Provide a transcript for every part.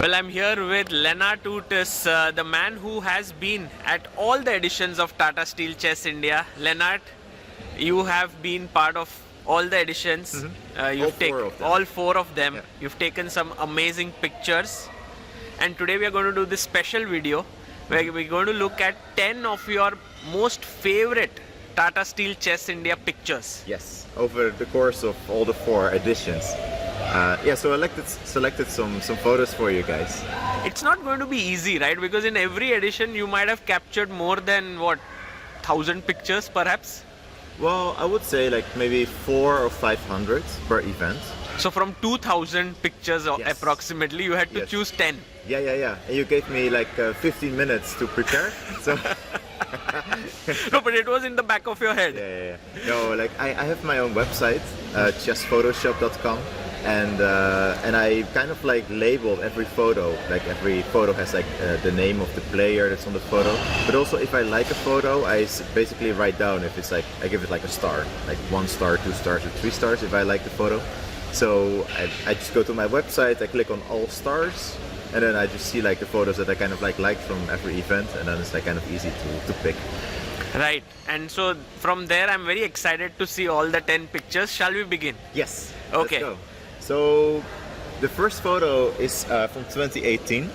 Well, I'm here with Lennart Ootes, the man who has been at all the editions of Tata Steel Chess India. Lennart, you have been part of all the editions. You've taken all four of them. Yeah. You've taken some amazing pictures. And today we are going to do this special video where we're going to look at 10 of your most favorite Tata Steel Chess India pictures. Yes, over the course of all the 4 editions. So I selected some photos for you guys. It's not going to be easy, right? Because in every edition you might have captured more than what, 1,000 pictures perhaps? Well, I would say like maybe 400 or 500 per event. So from 2,000 pictures Yes. approximately, you had to Yes. choose 10. Yeah. And you gave me like 15 minutes to prepare. So No, but it was in the back of your head. yeah. No, like I have my own website, chessphotoshop.com, and I kind of like labeled every photo. Like every photo has like the name of the player that's on the photo. But also if I like a photo, I basically write down if it's like I give it like a star, like 1 star, 2 stars, or 3 stars if I like the photo. So I just go to my website, I click on all stars, and then I just see like the photos that I kind of liked from every event, and then it's like kind of easy to pick. Right. And so from there, I'm very excited to see all the 10 pictures. Shall we begin? Yes. Okay. Let's go. So the first photo is from 2018,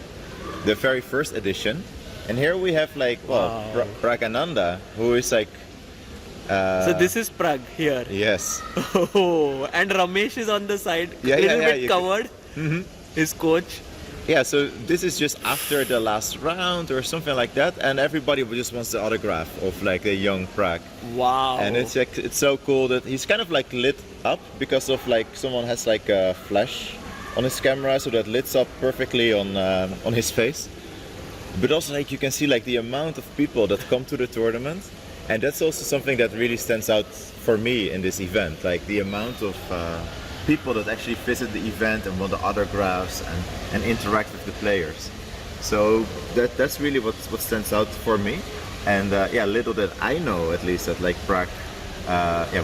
the very first edition, and here we have like Pragananda, who is like. So this is Prag here. Yes. Oh, and Ramesh is on the side, Yeah, little yeah, bit you covered. His coach. Yeah, so this is just after the last round or something like that, and everybody just wants the autograph of like a young Prague. Wow. And it's like, it's so cool that he's kind of like lit up because of like someone has like a flash on his camera, so that lights up perfectly on his face. But also like you can see like the amount of people that come to the tournament, and that's also something that really stands out for me in this event, like the amount of people that actually visit the event and want the autographs and interact with the players. So that's really what stands out for me. And little that I know, at least, that like Prague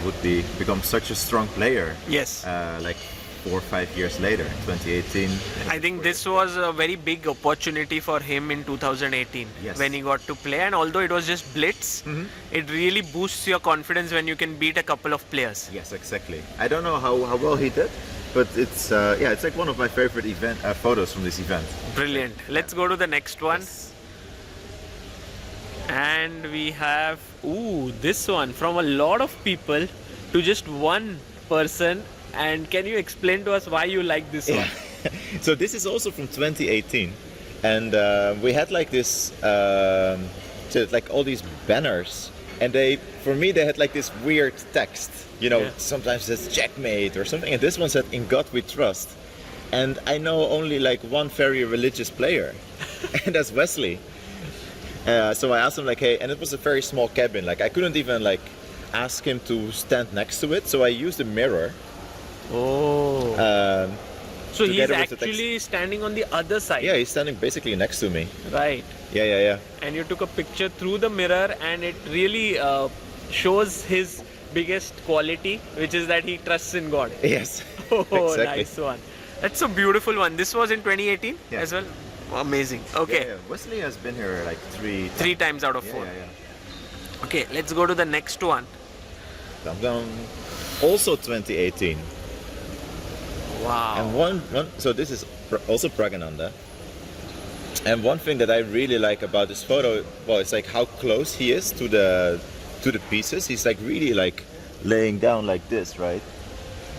would become such a strong player. Yes. Like 4 or 5 years later, 2018. I think this was a very big opportunity for him in 2018 Yes. when he got to play, and although it was just blitz, it really boosts your confidence when you can beat a couple of players. Yes, exactly. I don't know how well he did, but it's it's like one of my favorite event photos from this event. Brilliant. Let's go to the next one. Yes. And we have this one, from a lot of people to just one person. And can you explain to us why you like this one? So this is also from 2018, and we had like this, like all these banners, and for me they had like this weird text. You know, sometimes it's checkmate or something, and this one said "In God We Trust," and I know only like one very religious player, and that's Wesley. So I asked him like, hey, and it was a very small cabin. Like I couldn't even like ask him to stand next to it, so I used a mirror. Oh. So he's together with the actually standing on the other side. Yeah, he's standing basically next to me. Right. Yeah. And you took a picture through the mirror, and it really shows his biggest quality, which is that he trusts in God. Yes. Oh, Exactly. nice one. That's a beautiful one. This was in 2018 as well. Amazing. Okay. Yeah. Wesley has been here like Three times out of 4. Yeah. Okay, let's go to the next one. Dum-dum. Also 2018. Wow. And so this is also Pragananda. And one thing that I really like about this photo, well, it's like how close he is to the pieces. He's like really like laying down like this, right?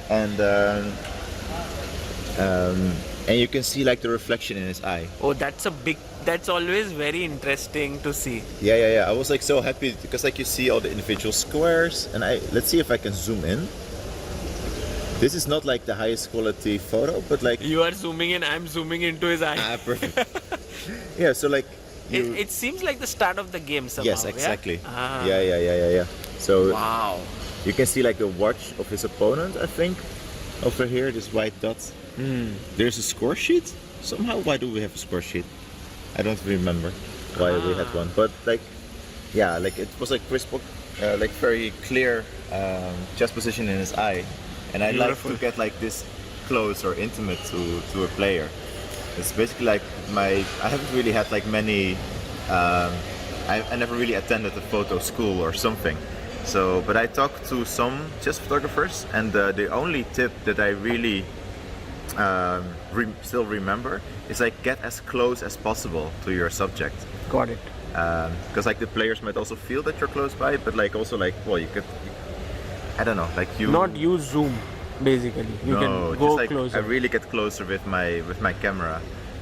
And you can see like the reflection in his eye. Oh, that's always very interesting to see. Yeah. I was like so happy because like you see all the individual squares, and let's see if I can zoom in. This is not like the highest quality photo, but like You are zooming in, I'm zooming into his eye. perfect. Yeah, so like It seems like the start of the game somehow. yes, exactly. Yeah? Yeah. So Wow. you can see like the watch of his opponent, I think, over here, this white dot. There's a score sheet. Somehow, why do we have a score sheet? I don't remember why we had one, but like, yeah, like it was like crystal, like very clear chess position in his eye, and I like to get like this close or intimate to a player. It's basically like I haven't really had like many. I never really attended a photo school or something. So, but I talked to some chess photographers, and the only tip that I really still remember is like get as close as possible to your subject. Got it. Because like the players might also feel that you're close by, but like also like, well, you could, I don't know, like you Not use zoom, basically. You can go just like closer. I really get closer with my camera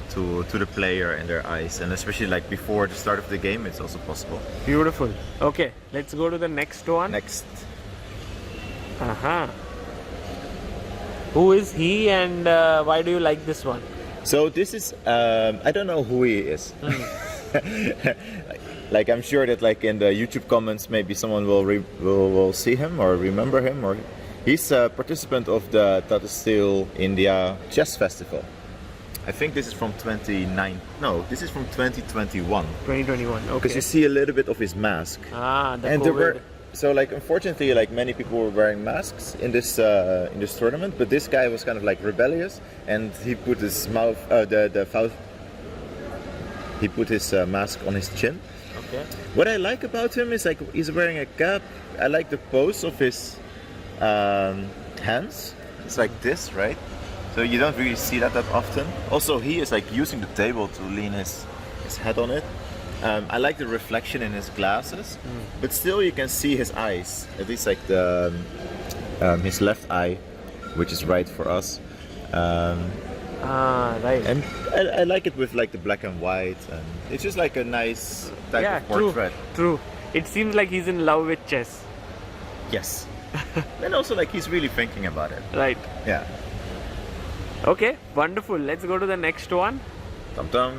to the player and their eyes, and especially like before the start of the game, it's also possible. Beautiful. Okay, let's go to the next one. Next, Who is he, and why do you like this one? so this is I don't know who he is. Like I'm sure that like in the YouTube comments maybe someone will see him or remember him, or he's a participant of the Tata Steel India Chess Festival. I think this is from 2021. 2021. Okay. Because you see a little bit of his mask. The And COVID. there were so like unfortunately like many people were wearing masks in this tournament, but this guy was kind of like rebellious, and he put his mouth he put his mask on his chin. Okay. What I like about him is like he's wearing a cap. I like the pose of his hands. It's like this, right? So you don't really see that often. Also, he is like using the table to lean his head on it. I like the reflection in his glasses, but still you can see his eyes. At least like the his left eye, which is right for us. Right. And I like it with like the black and white, and it's just like a nice type of portrait. True. It seems like he's in love with chess. Yes. And also like he's really thinking about it. Right. Yeah. Okay, wonderful. Let's go to the next one. Dum dum.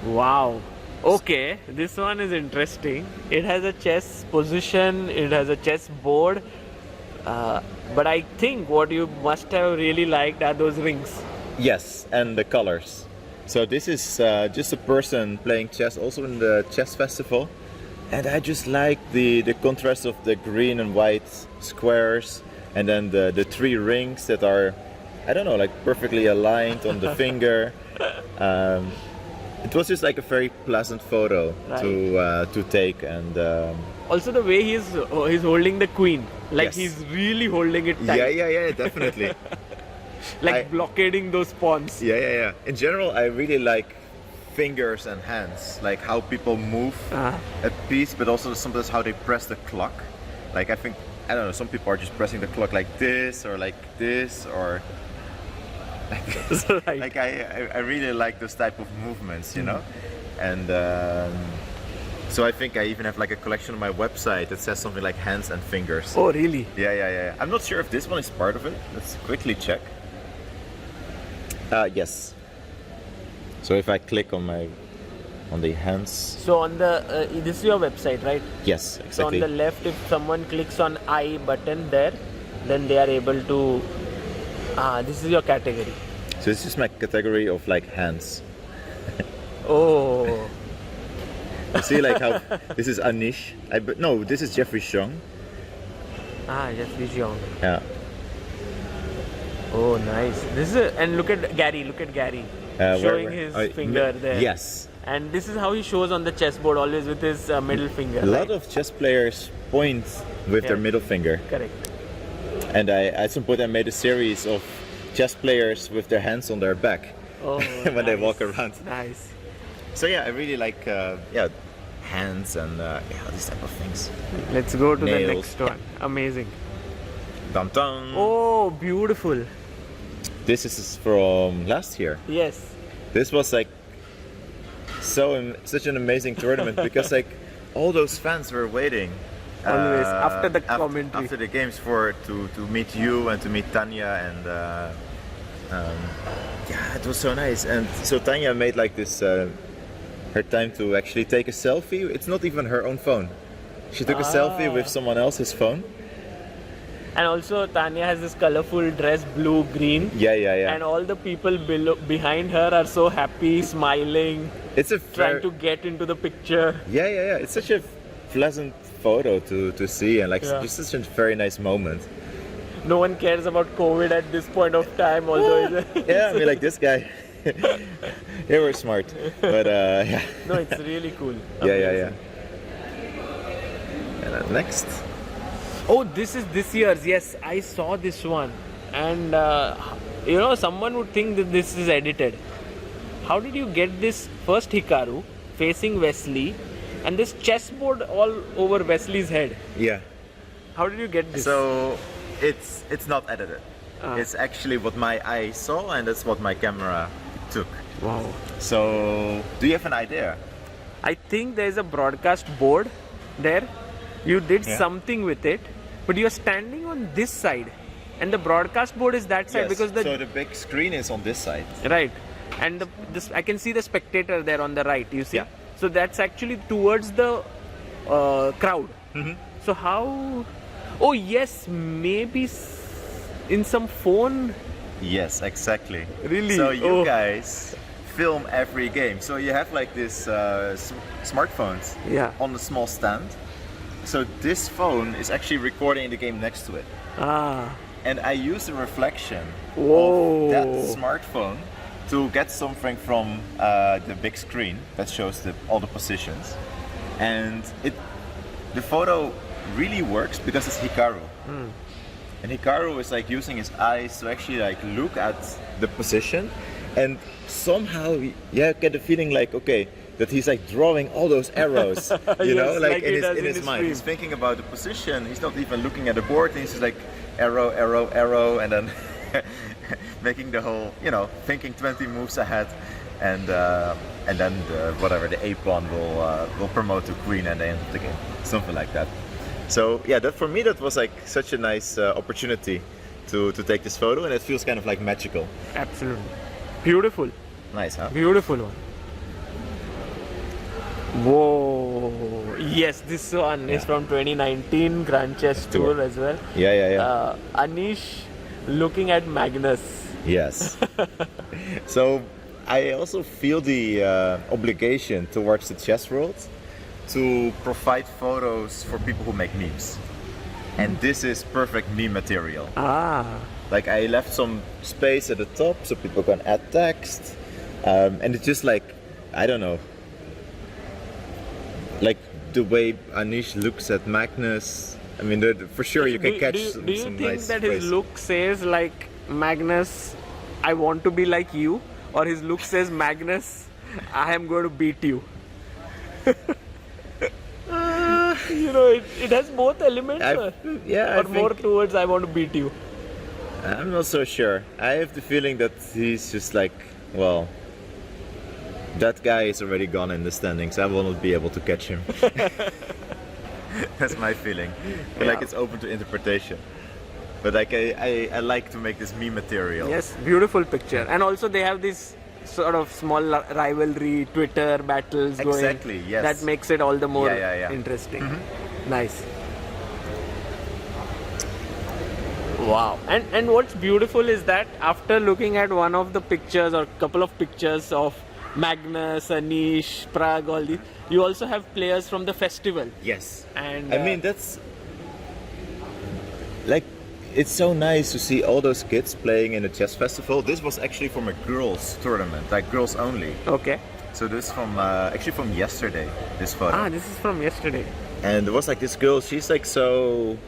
Wow. Okay, this one is interesting. It has a chess position, it has a chess board. But I think what you must have really liked are those rings. Yes, and the colors. So this is just a person playing chess also in the chess festival. And I just like the contrast of the green and white squares, and then the three rings that are, I don't know, like perfectly aligned on the finger. It was just like a very pleasant photo to take, and Also the way he's holding the queen, like Yes. he's really holding it tight, yeah, definitely. like blockading those pawns. Yeah. In general, I really like fingers and hands, like how people move a piece, but also sometimes how they press the clock. Like I think, I don't know, some people are just pressing the clock like this or like this or like this. Right. Like I really like those type of movements, you know. And so I think I even have like a collection on my website that says something like hands and fingers. Oh really? Yeah. I'm not sure if this one is part of it. Let's quickly check. Yes. So if I click on the hands. So on the this is your website, right? Yes, exactly. So on the left, if someone clicks on I button there, then they are able to. This is your category. So this is my category of like hands. Oh. You see like how this is Anish. No, this is Jeffrey Xiong. Jeffrey Xiong. Yeah. Oh, nice. This is and look at Gary. Showing his finger there. Yes. And this is how he shows on the chessboard, always with his middle finger. A lot of chess players point with their middle finger. Correct. And at some point I made a series of chess players with their hands on their back when they walk around. Nice. So yeah, I really like hands and these type of things. Let's go to Nails. the next one. Amazing. Dum dum. Oh, beautiful. This is from last year. Yes. This was like such an amazing tournament because like all those fans were waiting Always after the commentary, after the games to meet you and to meet Tanya, and yeah, it was so nice. And so Tanya made like this her time to actually take a selfie. It's not even her own phone. She took a selfie with someone else's phone. And also Tanya has this colorful dress, blue, green. Yeah. And all the people behind her are so happy, smiling, It's trying to get into the picture. Yeah. It's such a pleasant photo to see, and like just such a very nice moment. No one cares about COVID at this point of time, although Yeah, I mean like this guy, They were smart, but yeah. No, it's really cool. Yeah. And next. Oh, this is this year's. Yes, I saw this one, and you know, someone would think that this is edited. How did you get this first Hikaru facing Wesley, and this chessboard all over Wesley's head? Yeah. How did you get this? So it's not edited. It's actually what my eye saw, and that's what my camera took. Wow. So, do you have an idea? I think there's a broadcast board there. You did Yeah. something with it, but you're standing on this side, and the broadcast board is that side Yes. because So the big screen is on this side. right, and this I can see the spectator there on the right. You see, Yeah. so that's actually towards the crowd. So how? Oh yes, maybe in some phone. Yes, exactly. Really? So you Oh. guys film every game. So you have like this smartphones Yeah. on a small stand. So this phone is actually recording the game next to it. Ah. And I use the reflection Whoa. of that smartphone to get something from the big screen that shows all the positions. And the photo really works because it's Hikaru. And Hikaru is like using his eyes to actually like look at the position, and somehow get the feeling like, okay, that he's like drawing all those arrows, you know, Yes, like like he does in in his his mind. dream. He's thinking about the position. He's not even looking at the board. And he's just like arrow, arrow, arrow, and then making the whole, you know, thinking 20 moves ahead, and then whatever the a pawn will promote to queen at the end of the game, something like that. So yeah, that for me that was like such a nice opportunity to take this photo, and it feels kind of like magical. Absolutely. Beautiful. Nice, huh? Beautiful one. Whoa. Yes, this one is Yeah. from 2019 Grand Chess Tour as well. Yeah. Anish looking at Magnus. Yes. So I also feel the obligation towards the chess world to provide photos for people who make memes. And this is perfect meme material. Ah. Like I left some space at the top so people can add text. And it's just like, I don't know, like the way Anish looks at Magnus. I mean, for sure you can catch do you some think nice that his plays. look says like, Magnus, I want to be like you? Or his look says, Magnus, I am going to beat you? You know, it has both elements. I Or more think, towards, I want to beat you. I'm not so sure. I have the feeling that he's just like, well, that guy is already gone in the standings. I will not be able to catch him. That's my feeling. But like Yeah. it's open to interpretation. But like I like to make this meme material. Yes, beautiful picture. And also they have this sort of small rivalry, Twitter battles going. Exactly, yes. That makes it all the more Yeah. interesting. Nice. Wow. And what's beautiful is that after looking at one of the pictures or couple of pictures of Magnus, Anish, Prague, all these, you also have players from the festival. Yes. And I mean, that's like, it's so nice to see all those kids playing in a chess festival. This was actually from a girls tournament, like girls only. okay. So this from actually from yesterday. This photo. Ah, this is from yesterday. And there was like this girl. She's like so.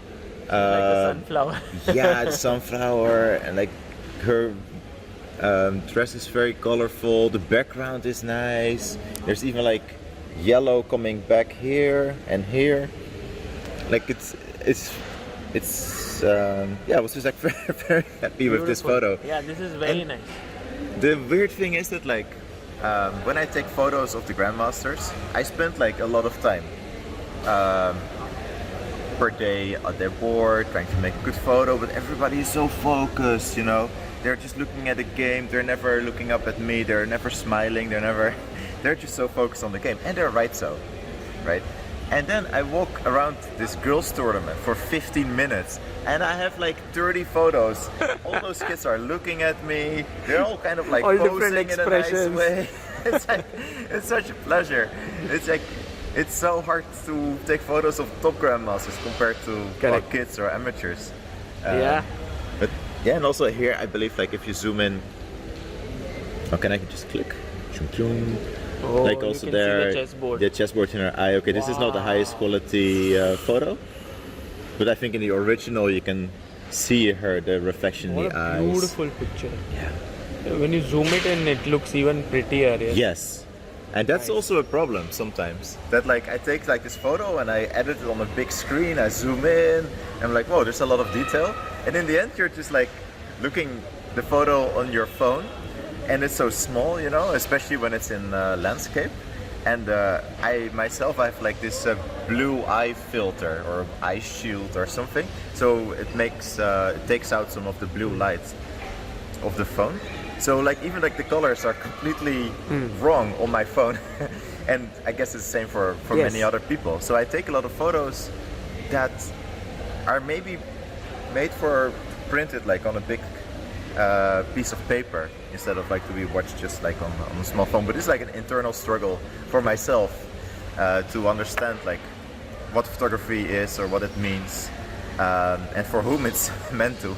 Like a sunflower. Yeah, it's sunflower, and like her dress is very colorful. The background is nice. There's even like yellow coming back here and here. Like I was just like very happy with this Beautiful. photo. Yeah, this is very And- nice. The weird thing is that like when I take photos of the grandmasters, I spend like a lot of time per day at their board trying to make a good photo, but everybody is so focused, you know. They're just looking at the game. They're never looking up at me. They're never smiling. They're just so focused on the game, and they're right so, right? And then I walk around this girls' tournament for 15 minutes, and I have like 30 photos. All those kids are looking at me. They're all kind of like All posing different in a nice expressions. way. It's such a pleasure. It's like, it's so hard to take photos of top grandmasters compared to Correct. kids or amateurs. Yeah. But yeah, and also here I believe like if you zoom in Okay, I can just click. Chung chung. Oh, Like you also can there, see the chessboard. the chessboard in her eye. Okay, this is not the highest quality photo, but I think in the original you can see her, the reflection in What the a eyes. beautiful picture. Yeah. When you zoom it in, it looks even prettier. Yes. Yes. And that's also a problem sometimes. That like I take like this photo and I edit it on a big screen, I zoom in, and I'm like, whoa, there's a lot of detail. And in the end you're just like looking the photo on your phone and it's so small, you know, especially when it's in landscape. And I myself I have like this blue eye filter or eye shield or something. So it makes it takes out some of the blue light of the phone. So like even like the colors are completely wrong on my phone, and I guess it's the same for Yes. many other people. So I take a lot of photos that are maybe made for printed like on a big piece of paper instead of like to be watched just like on a small phone. But it's like an internal struggle for myself to understand like what photography is or what it means, and for whom it's meant to.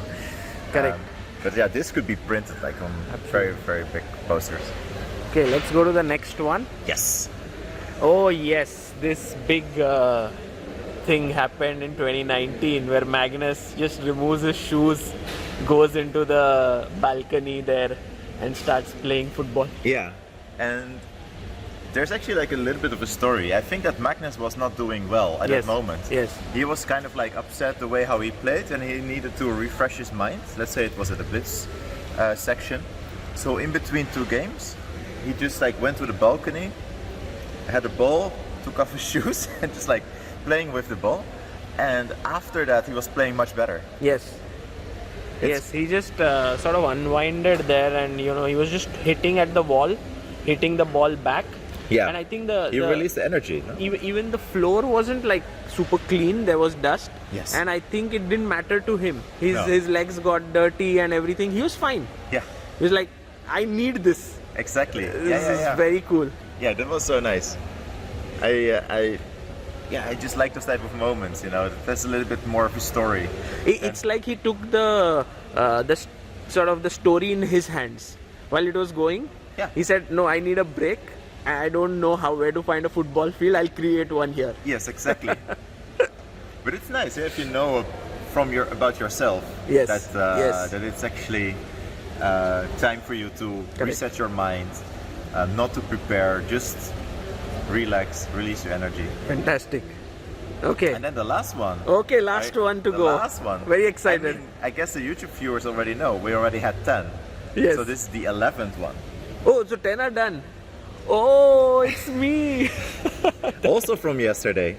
Correct. But yeah, this could be printed like on very, very big posters. Okay, let's go to the next one. Yes. Oh yes, this big thing happened in 2019 where Magnus just removes his shoes, goes into the balcony there and starts playing football. Yeah. And there's actually like a little bit of a story. I think that Magnus was not doing well at Yes, that moment. yes. He was kind of like upset the way how he played and he needed to refresh his mind. Let's say it was at the blitz section. So in between two games, he just like went to the balcony, had a ball, took off his shoes and just like playing with the ball. And after that, he was playing much better. Yes. Yes, he just sort of unwinded there, and you know he was just hitting at the wall, hitting the ball back. Yeah. And I think He released the energy. No? even the floor wasn't like super clean. There was dust. Yes. And I think it didn't matter to him. No. His legs got dirty and everything. He was fine. Yeah. He was like, I need this. Exactly. This is very cool. Yeah, that was so nice. I just like those type of moments. You know, that's a little bit more of a story. It's like he took the sort of the story in his hands while it was going. Yeah. He said, "No, I need a break. I don't know where to find a football field. I'll create one here." Yes, exactly. But it's nice if you know about yourself. Yes, That yes. that it's actually time for you to reset your mind, not to prepare, just relax, release your energy. Fantastic. Okay. And then the last one. Okay, last one to the go. Last one. Very excited. I mean, I guess the YouTube viewers already know. We already had 10. Yes. So this is the 11th one. Oh, so 10 are done. Oh, it's me. Also from yesterday.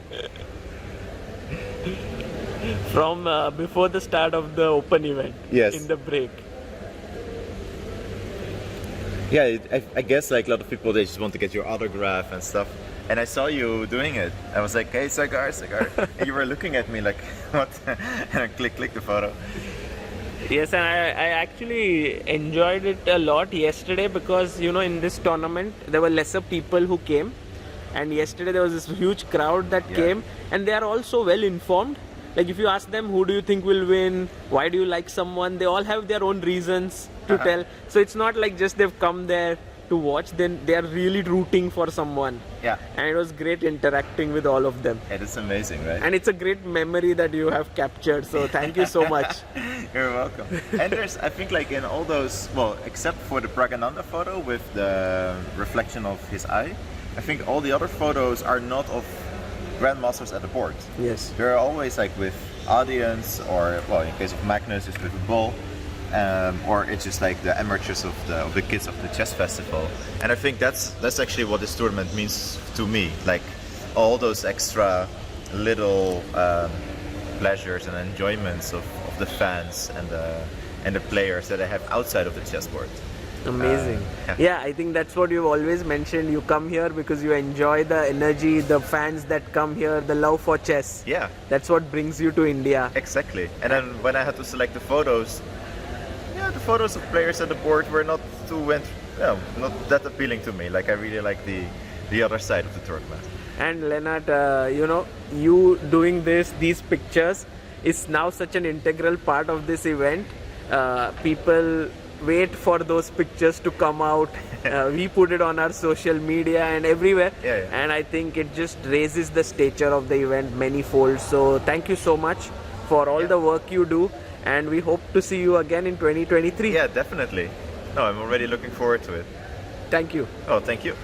From before the start of the open event. Yes. In the break. Yeah, I guess like a lot of people, they just want to get your autograph and stuff. And I saw you doing it. I was like, hey, cigar. And you were looking at me like, what? And I click the photo. Yes, and I actually enjoyed it a lot yesterday because, you know, in this tournament, there were lesser people who came. And yesterday there was this huge crowd that came, and they are all so well informed. Like if you ask them, who do you think will win? Why do you like someone? They all have their own reasons to tell. So it's not like just they've come there to watch, then they are really rooting for someone. Yeah. And it was great interacting with all of them. It is amazing, right? And it's a great memory that you have captured. So thank you so much. You're welcome. And there's, I think, like in all those, well, except for the Pragananda photo with the reflection of his eye, I think all the other photos are not of grandmasters at the board. Yes. They're always like with audience, or well, in case of Magnus, it's with a ball, or it's just like the amateurs of the kids of the chess festival. And I think that's actually what this tournament means to me. Like all those extra little pleasures and enjoyments of the fans and the players that I have outside of the chessboard. Amazing. Yeah, I think that's what you've always mentioned. You come here because you enjoy the energy, the fans that come here, the love for chess. Yeah. That's what brings you to India. Exactly. And then when I had to select the photos, the photos of players at the board were not not that appealing to me. Like I really like the other side of the tournament. And Lennart, you doing these pictures is now such an integral part of this event. People wait for those pictures to come out. We put it on our social media and everywhere. Yeah. And I think it just raises the stature of the event many-fold. So thank you so much for all the work you do. And we hope to see you again in 2023. Yeah, definitely. No, I'm already looking forward to it. Thank you. Oh, thank you.